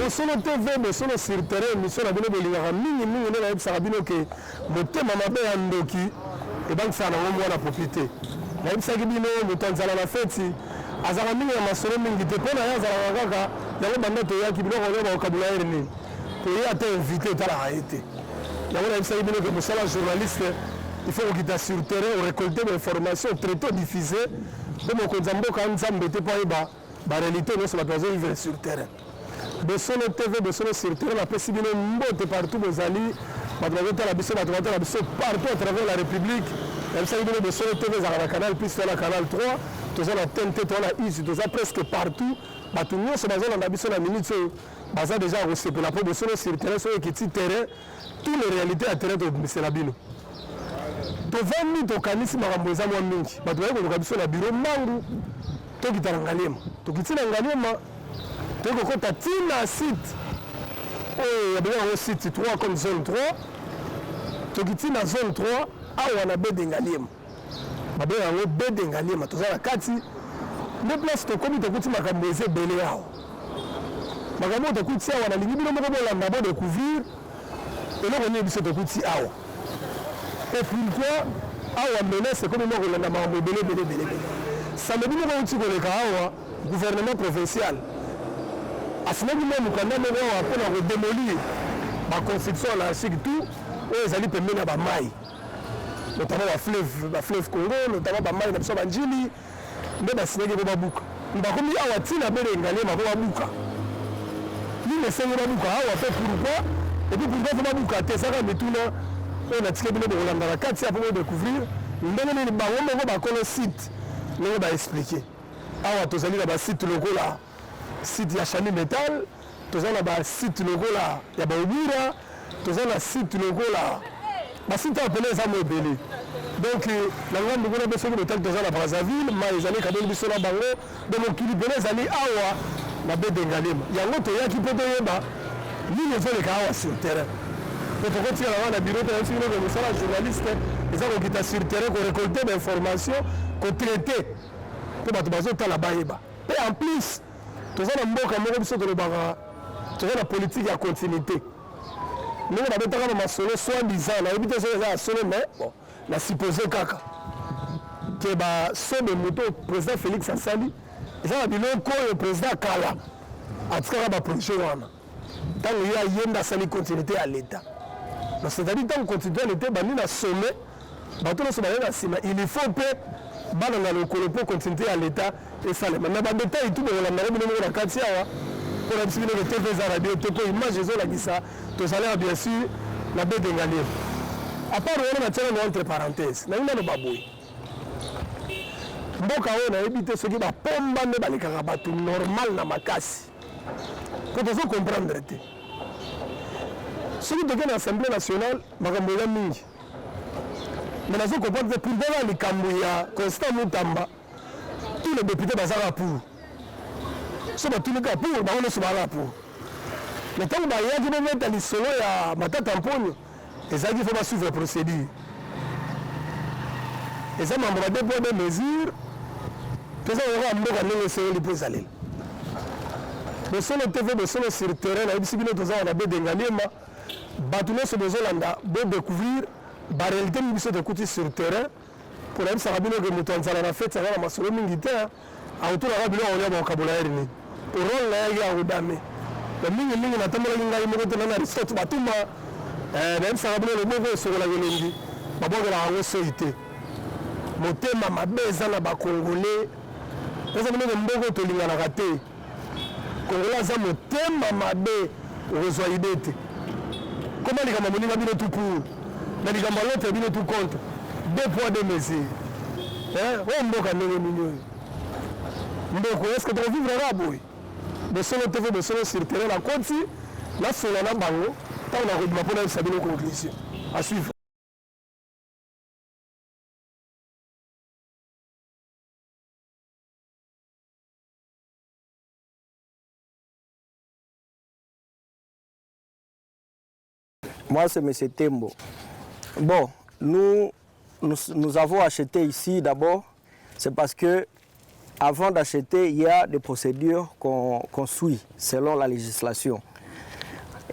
Bosono TV, Bosono sur terrain, mission la bino bolingaka mingi na yebisaka bino ke motema mabe ya ndoki ebakisaka nango mwana profite. Nayebisaki bino moto anzala na feti azalaka mingi na masolo mingi te mpo na ye azalaka kaka yango banda toyaki biloko oyo vocabulaire nini toye ata invité etalaka ye te. Yango nayebisaki bino ke mosala journaliste il faut kokita sur terrain orécolter bainformation traité diffusé mpo mokonzi ya mboka nzambe te mpo ayeba baréalité nyonso bato bazovivre sur terrain. Bosono TV, Bosono sur terrain, napesi bino mbote partout bozali, bato bazotala biso, bato bazotala biso partout à travers la République. Nayebisaki bino Bosono TV ezalaka na Canal Plus, toza na Canal 3, toza na TNT, toza na ISU, toza presque partout. Bato nyonso bazolanda biso na minute oyo baza déjà kosepela mpo Bosono sur terrain soki ekiti terrain, toutes les réalités ya terrain tokomisela bino. Tovandi tokanisi makambo eza mwa mingi, bato baye koluka biso na biro mangu, tokita na Ngaliema. Tokiti na Ngaliema, tokokota tina site oyo yabengaka yango site 3 comme zone 3 tokiti na zone 3 awa na bede Ngaliema babengaka yango bede Ngaliema toza na kati nde place tokomi tokuti makambo eza ebele awa makambo oyo tokuti awa nalingi bino moko bolanda bo découvrir eloko nini biso tokuti awa et pourquoi awa menace ekomi moko kolanda makambo ebele samedi moko outi koleka awa gouvernement provincial asimaki mwa mokanda moko awa mpona kodemolir baconstruction anarchique tout oyo ezali pembeni ya bamai notamment bafleuve Congo notamment bamai na biso banjili nde basinyaki mpo babuka bakomi awa ntina bede Ngaliema mpo babuka nini esengi babuka awa mpe pourquoi epuis pourquoi mpo babuka te esaka mituna oyo natike bino bokolanda na kati ya mpo bodécouvrir ndenge nini bango moko bakolo site ndenge baexplike awa tozali na basite lokola site ya Chani Metal, toza na ba site lokola ya Baobira, toza na site lokola ba site appelé za mobile. Donc la ngambo ngona beso ko total toza na Brazzaville, ma ezali kadeli biso na bango, donc mokili bele ezali awa na bede Ngaliema. Yango to yaki poto yeba nini ezoleka awa sur terrain. Pour que tu aies la bureau de la journaliste, ils ont quitté sur terrain pour récolter des informations, pour traiter pour battre la baïba. Et en plus, tout ça dans mboka moko biso to lobaka to la politique à continuité. Nous on avait tanga ma solo soi-disant na ebité ça solo mais bon la supposé kaka que ba sobe moto président Félix Asali et ça biloko le président Kala atika ba projet wana tant il y a yenda sali continuité à l'état. Donc c'est-à-dire tant continuité à l'état bani na sommet bato no so ba na sima il faut pe bana na lokolo pour continuer à l'état et ça les mais ba détail tout dans la mairie de la quartier pour la civile de TV radio to ko image zo la gisa to salaire bien sûr la baie de Ngaliema à part on a tiré entre parenthèses na ina no baboy mboka ona ebité ce qui ba pomba ne ba lekaka bato normal na makasi pour vous comprendre te celui de l'Assemblée nationale makambo ya mingi mais nous comprenons que pour voir les Kambouya, Constant Moutamba, tous les députés basara pour. Ce que tous les cas pour, on ne se barra pour. Mais tant qu'il y a des moments dans les solos, il y a Mata Tampogne, et ça il faut pas suivre la procédure. Et ça m'a demandé pour des mesures, que ça aura un peu de essayer de les aller. Mais sur le TV, mais sur le terrain, on a dit que nous avons des Ngaliema, Batoulé se besoin de découvrir. La réalité nous sommes écoutés sur le terrain pour la sabino que nous avons la fête ça va ma solo militaire à autour de la bilo on a vocabulaire ni pour rôle là il y a udame le mingi na tamala ngai mo ko na Aristote batuma même ça va le mot sur la yelendi babonga la ngo soité motema mabeza na ba congolais pesa mino mboko to lingana raté congolais za motema mabe ozoidete comment les kama moninga bino tout pour mais les gambalons terminent tout compte. 2 poids 2 mesures. On mboka ndenge minyo. Mboko est-ce que tu vivras boy? De solo TV de solo sur terrain la côte la solo na bango, tant on a redoublé pour la sabino conclusion. À suivre. Moi c'est M. Tembo. Bon, nous avons acheté ici d'abord, c'est parce que avant d'acheter, il y a des procédures qu'on suit selon la législation.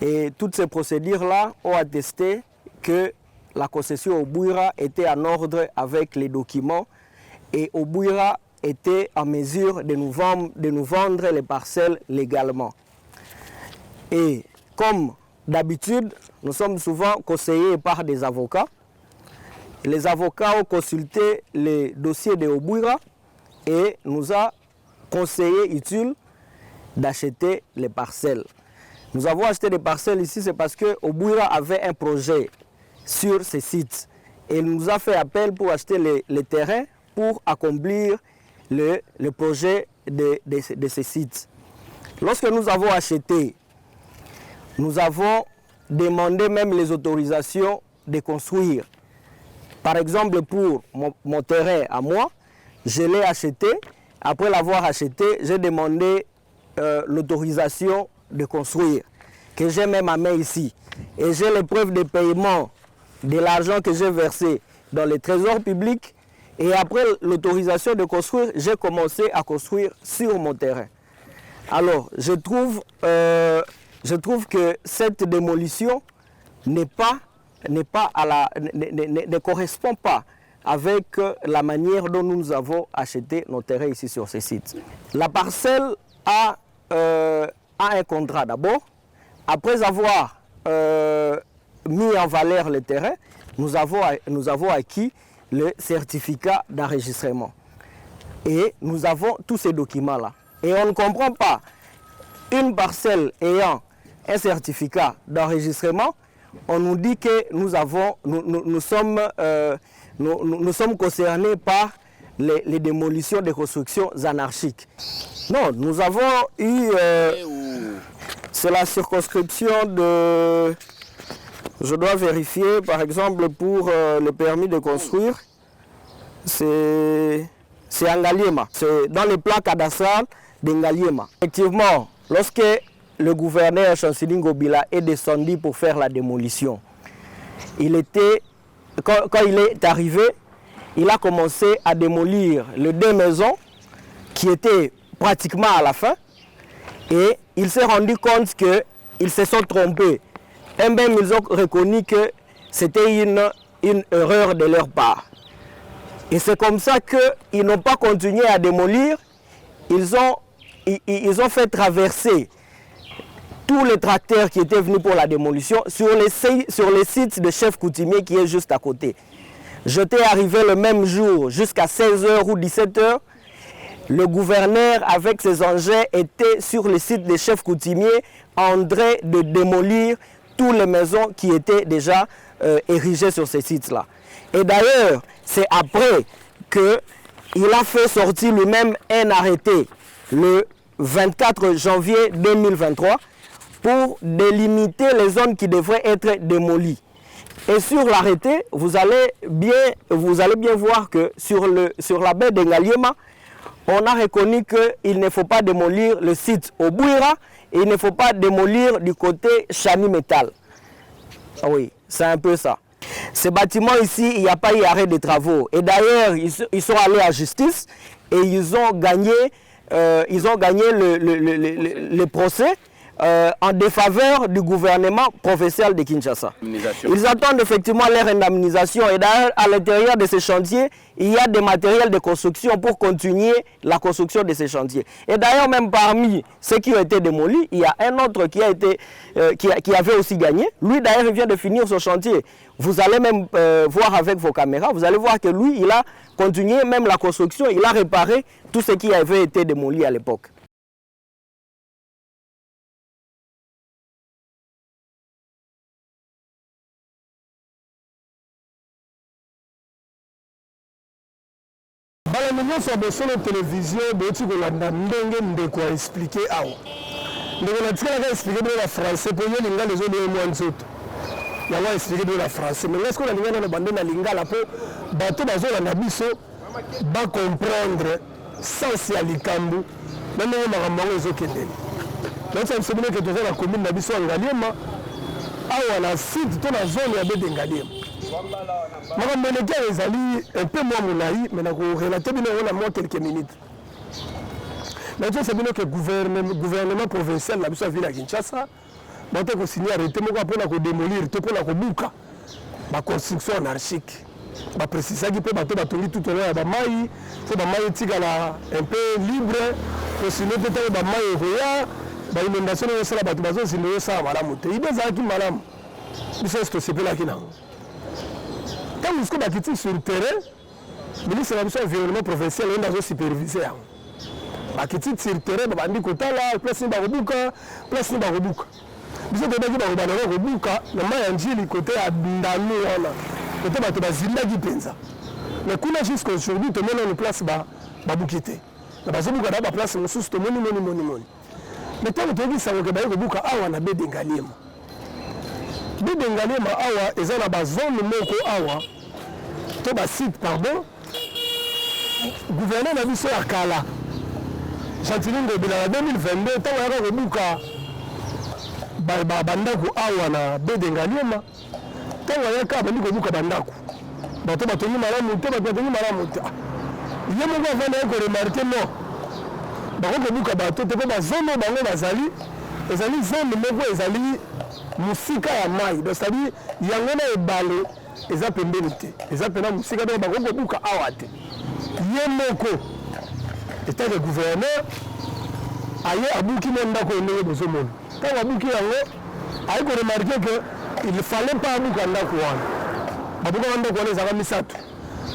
Et toutes ces procédures-là ont attesté que la concession au Bouira était en ordre avec les documents et au Bouira était en mesure de nous vendre les parcelles légalement. Et comme d'habitude, nous sommes souvent conseillés par des avocats. Les avocats ont consulté les dossiers de Obouira et nous a conseillé utile d'acheter les parcelles. Nous avons acheté des parcelles ici, c'est parce que Obouira avait un projet sur ces sites. Et il nous a fait appel pour acheter les terrains pour accomplir le projet de ces sites. Lorsque nous avons acheté, nous avons demandé même les autorisations de construire. Par exemple, pour mon terrain à moi, je l'ai acheté. Après l'avoir acheté, j'ai demandé l'autorisation de construire, que j'ai même à main ici. Et j'ai les preuves de paiement de l'argent que j'ai versé dans le trésor public. Et après l'autorisation de construire, j'ai commencé à construire sur mon terrain. Alors, je trouve que cette démolition ne correspond pas avec la manière dont nous avons acheté nos terrains ici sur ces sites. La parcelle a un contrat d'abord. Après avoir mis en valeur le terrain, nous avons acquis le certificat d'enregistrement. Et nous avons tous ces documents-là. Et on ne comprend pas une parcelle ayant un certificat d'enregistrement, on nous dit que nous sommes concernés par les démolitions des constructions anarchiques. Non, nous avons eu... c'est la circonscription de... Je dois vérifier, par exemple, pour le permis de construire, c'est Ngaliema. C'est dans les plans cadastrales de Ngaliema. Effectivement, lorsque le gouverneur Chanceling Ngobila est descendu pour faire la démolition, quand il est arrivé, il a commencé à démolir les 2 maisons qui étaient pratiquement à la fin et il s'est rendu compte qu'ils se sont trompés. Et même ils ont reconnu que c'était une erreur de leur part. Et c'est comme ça qu'ils n'ont pas continué à démolir, ils ont fait traverser tous les tracteurs qui étaient venus pour la démolition sur les sites de chef coutumier qui est juste à côté. J'étais arrivé le même jour jusqu'à 16h ou 17h. Le gouverneur avec ses engins était sur le site des chefs coutumiers en train de démolir toutes les maisons qui étaient déjà érigées sur ces sites-là. Et d'ailleurs, c'est après qu'il a fait sortir lui-même un arrêté le 24 janvier 2023 pour délimiter les zones qui devraient être démolies. Et sur l'arrêté, vous allez bien voir que sur la baie de Ngaliema, on a reconnu qu'il ne faut pas démolir le site au Bouira et il ne faut pas démolir du côté Chani Metal. Ah oui, c'est un peu ça. Ces bâtiments ici, il n'y a pas eu arrêt de travaux. Et d'ailleurs, ils sont allés à justice et ils ont gagné le procès en défaveur du gouvernement provincial de Kinshasa. Ils attendent effectivement leur indemnisation et d'ailleurs à l'intérieur de ces chantiers, il y a des matériels de construction pour continuer la construction de ces chantiers. Et d'ailleurs même parmi ceux qui ont été démolis, il y a un autre qui avait aussi gagné. Lui d'ailleurs il vient de finir son chantier. Vous allez même voir avec vos caméras, vous allez voir que lui il a continué même la construction, il a réparé tout ce qui avait été démoli à l'époque. Bala nyonso sur la télévision boti kolanda ndenge ndeko expliquer awa. Ndeko na tika na expliquer de la français pour yeli ngala zo de moi nzoto. Ya wa expliquer de la français mais est-ce qu'on a lingana na bande na lingala po bato bazo na biso ba comprendre sens ya likambu na ndenge makambo ezo kendeli. Donc ça se que toza na commune na biso Ngaliema awa na site to na zone ya bede Ngaliema. Madame Ménéga ezali un peu moins moulaï, mais nous relatons quelques minutes. Maintenant, c'est bien que le gouvernement provincial, la ville à Kinshasa, bato kosigner arrêté moko mpona kodémolir to mpona kobuka baconstruction anarchique baprécisaki mpe bato batongi tout au long ya bamai mpo bamai etikala un peu libre kosino te ntango bamai ekoya bainondation oyo osala bato bazosino oyosala malamu te ide ezalaki malamu biso esi tosepelaki nango ntango mosuku bakiti sur terrain ministre na biso ya environnement provincial oyo nde azosupervise yango bakiti sur terrain babandi kotala place ni bakobuka place ni bakobuka biso toyebaki bakobandaka kobuka na mai ya njili kote ya ndanu wana kote bato bazindaki mpenza mais kuna jusqu'à aujourd'hui tomoni ono place babuki te na bazobuka na baplace mosusu tomoni moni mais ntango toyekisango ke baye kobuka awa na bedengaliema awa eza na bazone moko awa to basite pardon gouverneur na biso ya kala Chantilly Ngobila na 2022 ntango yaka kobuka bandako awa na bedengaliema ntango ayaka abandi kobuka bandako bato batongi malamu te bato batongi malamu te ye moko avanda ye koremarke non bakokobuka bato te mpo bazone bango bazali ezali zone moko ezali musika ya mai donc c'est-à-dire yango na ebale eza pembeni te eza mpena musika donc bakokobuka awa te ye moko etat gouverneur aye abuki mo ndako ndenge bozomona ntango abuki yango aye koremarke ke il fallait pas abuka ndako wana babukaka ndako wana ezalaka misato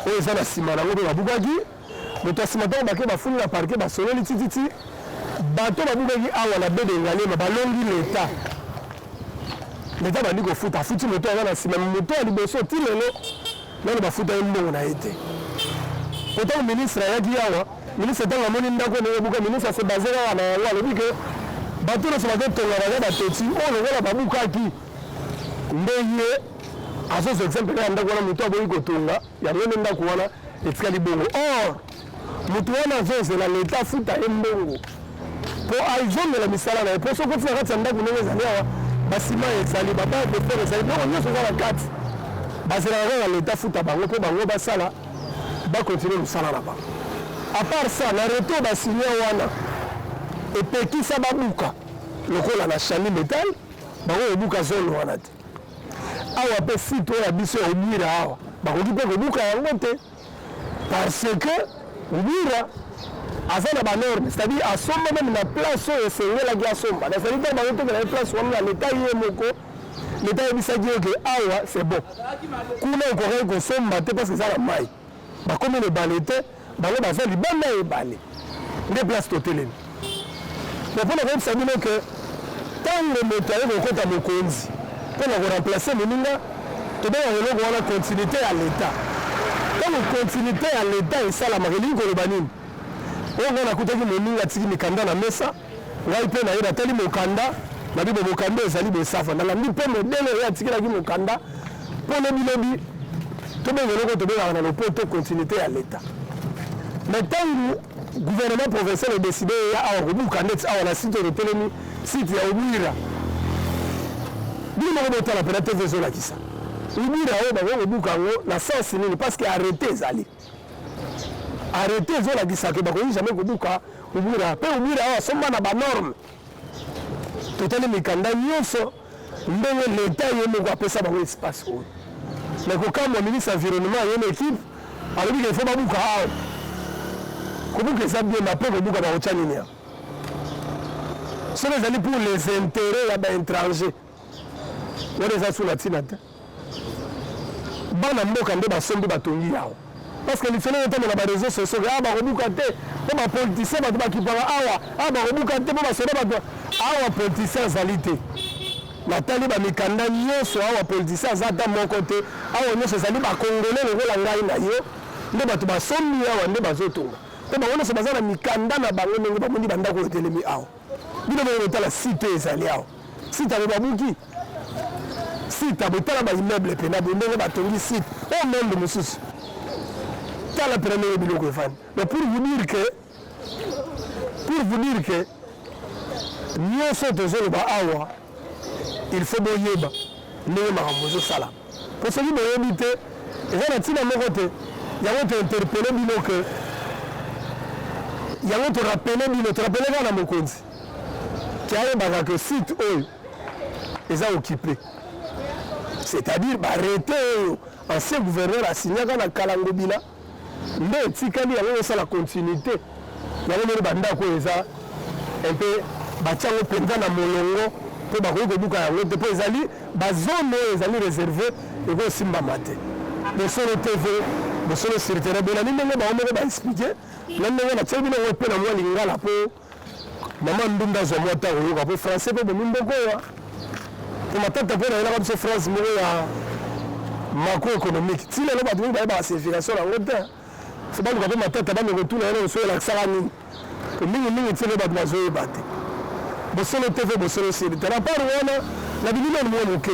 oyo eza na nsima nango mpe babukaki moto ya nsima ntango bake bafuni na parke basololi tititi bato babukaki awa na bedengaliema balongi leta bandi kofuta afuti moto aza na nsima moto ya liboso ti lelo nano bafuta ye mbongo na ye te potango ministre ayaki awa ministre ntango amoni ndako ndenge buka ministre ase basé awa na yango alobi ke bato nyonso bazotonga baza batoti oyo lokola babukaki nde ye azozo exemple ya ndako wana moto aboyi kotonga yango nde ndako wana etikali bongo or moto wana azozela leta afuta ye mbongo mpo azongela misala na ye mpo soki otina kati ya ndako ndenge ezali awa basima ezali baba defere ezali biloko nyonso eza na kati bazelaka kaka leta futa bango mpo bango basala bakontinue mosala na bango apart ça na reto basigne wana epekisa babuka lokola na chami metal bango ebuka zone wana te awa mpe site oyo ya biso ya ubwira awa bakoki mpe kobuka yango te parce que ubwira aza na banorme c'est-à-dire asomba meme na place oyo esengelaki asomba nasali ntango bazotekela ye place wana na leta ye moko leta yebisaki yoke awa c'est bon kuna okokaki kosomba te parce que eza na mai bakomi na ebale te bango baza libanda ya ebale nde place totelemi mais mpona koyebisa bino ke ntango moto aye kokota mokonzi mpona koremplace moninga tobengaka eloko wana continuité ya leta ntango continuité ya leta esalamaka elingi koloba nini oyo ngai nakutaki moninga atiki mikanda na mesa ngai mpe na ye natali mokanda nabibo mokanda ezali bosafa nalandi mpe modele oyo atikelaki mokanda mpona bilobi tobenga eloko tobengaka na lopoto continuité ya leta mais ntango gouvernement provincial edeside ya awa kobuka ndeti awa na site oyo totelemi site ya obwira bino moko botala mpena tv ezolakisa obwira oyo bango kobuka yango na sensi nini parce que arrêté ezali arrêté ezolakisa ke bakoki jamais kobuka obwira mpe obwira awa asomba na banorme totali mikanda nyonso ndenge leta ye moko apesa bango espace oyo mais kokamwa ministre environnement ye na équipe alobi ke ifo babuka awa kobuka eza bien na mpe kobuka bakotya nini ya soki ezali pour les intérêts ya baétranger wana eza sula ntina te bana mboka nde basombi batongi yawo parce que lisolo oyo ntango na bareseau sociaux awa bakobuka te mpo bapoliticien bato bakipaka awa bakobuka te mpo basoda bato awa politicien azali te natali bamikanda nyonso awa politicien aza ata moko te awa nyonso ezali bakongole lokola ngai na yo nde bato basombi awa nde bazotonga mpe bango nyonso baza na mikanda na bango ndenge bamoni bandako etelemi awa bino bongo botala site ezali awa site abo babuki site abo tala baimmeuble pena bo ndenge batongi site oyo monde mosusu tala pena ndenge biloko efani mais pour vous dire que nyonso tozoloba awa il faut boyeba ndenge makambo ezosala po soki boyebi te eza na ntina moko te yango tointerpele bino ke yango torapele bino torapele kaka na mokonzi ke ayebaka ke site oyo ils ont occupé. C'est-à-dire, arrêter ancien gouverneur a signé dans la Kalangobila. Mais Tikali a la continuité. Il y a un banda qui est un peu bâtiment pendant la molongo pour bakoki buka yango te po ezali bazone ezali réservé et ko simba maté. Bosolo TV, bosolo sur terrain bela ni ndenge ba omoko ba expliquer. Na ndenge na tsebi na pe na mwa lingala po mama ndunda zo mota oyoka po français po bomimboko wa. Pour matata po na ela ka France mo ya macroéconomique. Si les gens ont une certification en route, c'est pas le cas de ma tête, mais retourner sur l'accès à nous. Que nous, c'est le bas de la zone battue. Bon, c'est le TV, bon, c'est le ciel. Tu n'as pas la vie de mon ok.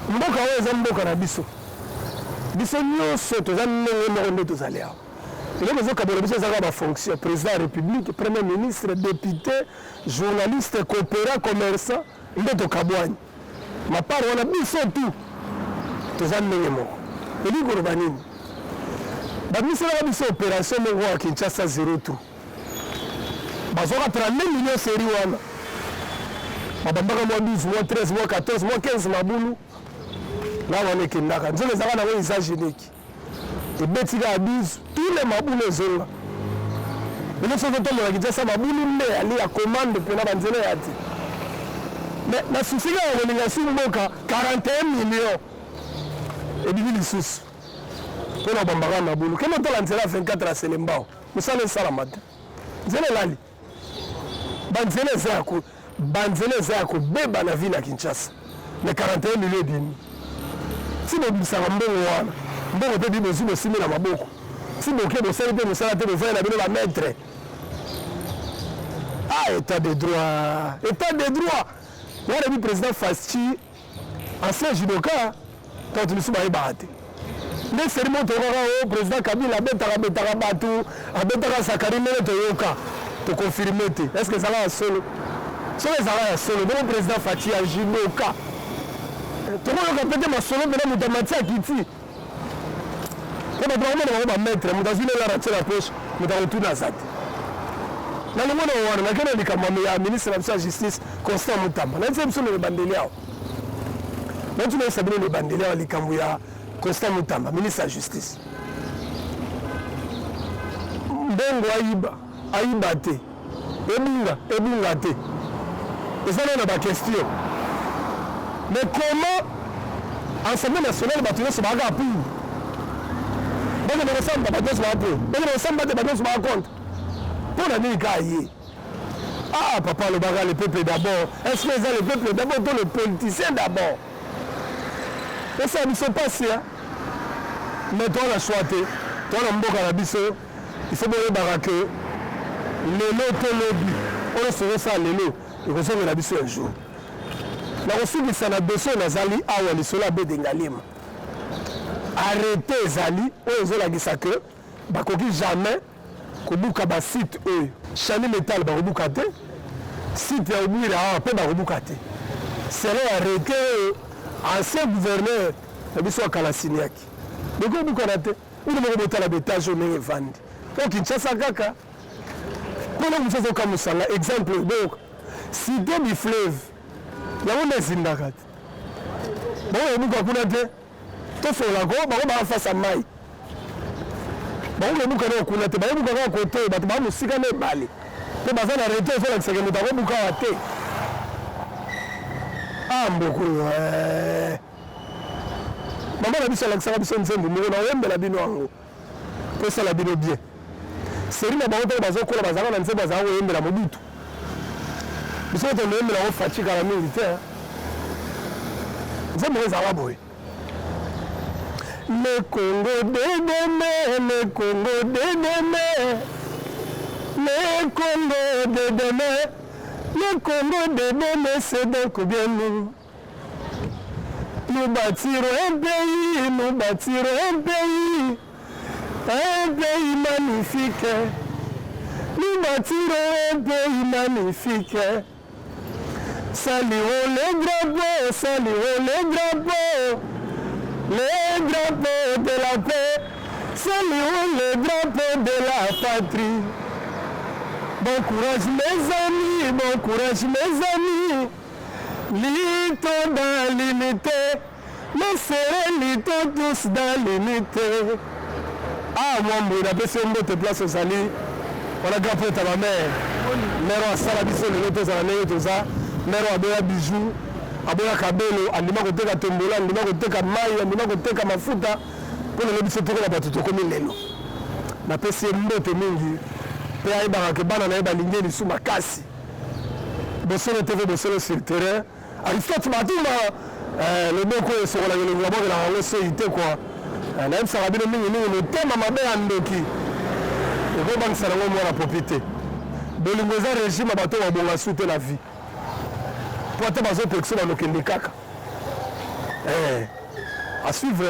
Mboka wa zamboka na biso. Biso nyonso tozana ngombe tozalia. Les gens qui ont besoin de fonction, président de la République, premier ministre, député, journaliste, coopérant, commerçant, ndoto kabwani. Ma part on a biso tout. Tozana ngombe. Et lui Gorbanini. Bamisela biso opération mo wa Kinshasa 03. Bazoka 39 millions série wana. Babambaka mo 12 mois 13 mois 14 mois 15 mabulu. Là on est kindaka. Nzela zaka na ko isagenique. Et betika à 12 tous les mabulu zonga. Mais nous sommes tombés à Kinshasa mabulu mais ali à commande pena banzela yati. Mais na souci ya organisation mboka 41 millions. Et bibi lisusu. Pour la bambara na bulu. Comment on l'a 24 à Selembao. Nous sommes les salamata. Zele lali. Banzele zako. Banzele zako. Beba na ville à Kinshasa. Les 41 millions d'ennemis. Si nous sommes en bon wana. Bon peut dire que nous sommes na maboko. Si nous sommes au nous sommes de faire la maître. Ah, état de droit. État de droit. Moi, le président Fasti, ancien judoka, quand nous sommes à Ibarate. Les cérémonies au président Kabila betara batu abetara Sakari mele toyoka to confirmer. Est-ce que ça va solo? Ça va solo. Le président Fati a judoka. To ko peut-être ma solo bena mutamati akiti. Ko ba vraiment ba mettre mutazile la ratia la poche mutarutuna zati. Na le mwana wana na kana likamama ya ministre de la justice Constant Mutamba. Na nzemso le bandeliao. Na tu na sabine le bandeliao likambu ya Constant Mutamba, ministre de la Justice. Mbongo aïba te. Ebunga te. Et ça, on a ma question. Mais comment, l'Assemblée nationale, bâtiment se bagarre pour? Donc, on ressemble à bâtiment se bagarre pour. Donc, on ressemble à bâtiment se bagarre contre. Pour la nuit, ah, papa, le bagarre, le peuple d'abord. Est-ce que c'est le peuple d'abord ou le politicien d'abord? Et ça ne se passe pas. Mais toi, on a choisi. Toi, on a mboka na biso. Il faut que barake. Lelo to lobi. On se ça lelo. Il faut que la biso un jour. La reçu de ça na dossier na zali awa li sola be dengalima. Arrêtez zali. On zola gisa que bakoki jamais ko buka ba site eux. Chani métal ba buka te. Site ya ubira awa pe ba buka te. C'est arrêté. Ancien gouverneur de Bissau Kalasiniak. Donc, vous connaissez, vous devez mettre la bétage au nez vandi. Donc, Kinshasa Kaka. Quand vous faites comme ça, exemple, donc, si deux mi fleuve, il y a un zindakat. Bon, vous connaissez, tout sur la go, vous allez face à maille. Bon, vous connaissez, vous connaissez à côté, vous allez vous allez bali. Vous allez arrêter, vous allez vous allez vous allez ah, beaucoup. Maman a dit que ça a été un peu de la bino. Pour ça, la bino bien. C'est une bonne chose parce que la bazar, on ne sait pas où est la mobutu. Nous sommes en train de fatiguer la militaire. C'est mon Zawaboy. Le Congo de le Congo de le Congo de demain. Le Congo de demain, c'est donc bien nous. Nous bâtirons un pays, un pays magnifique. Nous bâtirons un pays magnifique. Saluons les drapeaux, les drapeaux de la paix. Saluons les drapeaux de la patrie. Bon courage mes amis, Lito dans l'unité, laissez lito tous dans l'unité. Ah, moi, il a baissé un autre place au Sali. On a grand prêtre à ma mère. Mère a salabiso le loto à la tout ça. Mère a boya bijoux. A boya kabelo. A lima kote ka tombola. A lima kote ka maï. A lima kote ka mafuta. Pour le biso toko na batuto comme lelo. Na pesi mbote mingi. Pe aïba ke bana na aïba lingé ni sous makasi. Bosolo TV, bosolo sur le terrain. Aristote Matuma. Le boko est sur la gueule. La banque la rango été quoi. Na yebisa bino mingi mingi motema mabe ya ndoki ekobangisa nango mwana propriété bolingo eza régime ya bato babonga su te na vie po ate bazopekisa banokende kaka à suivre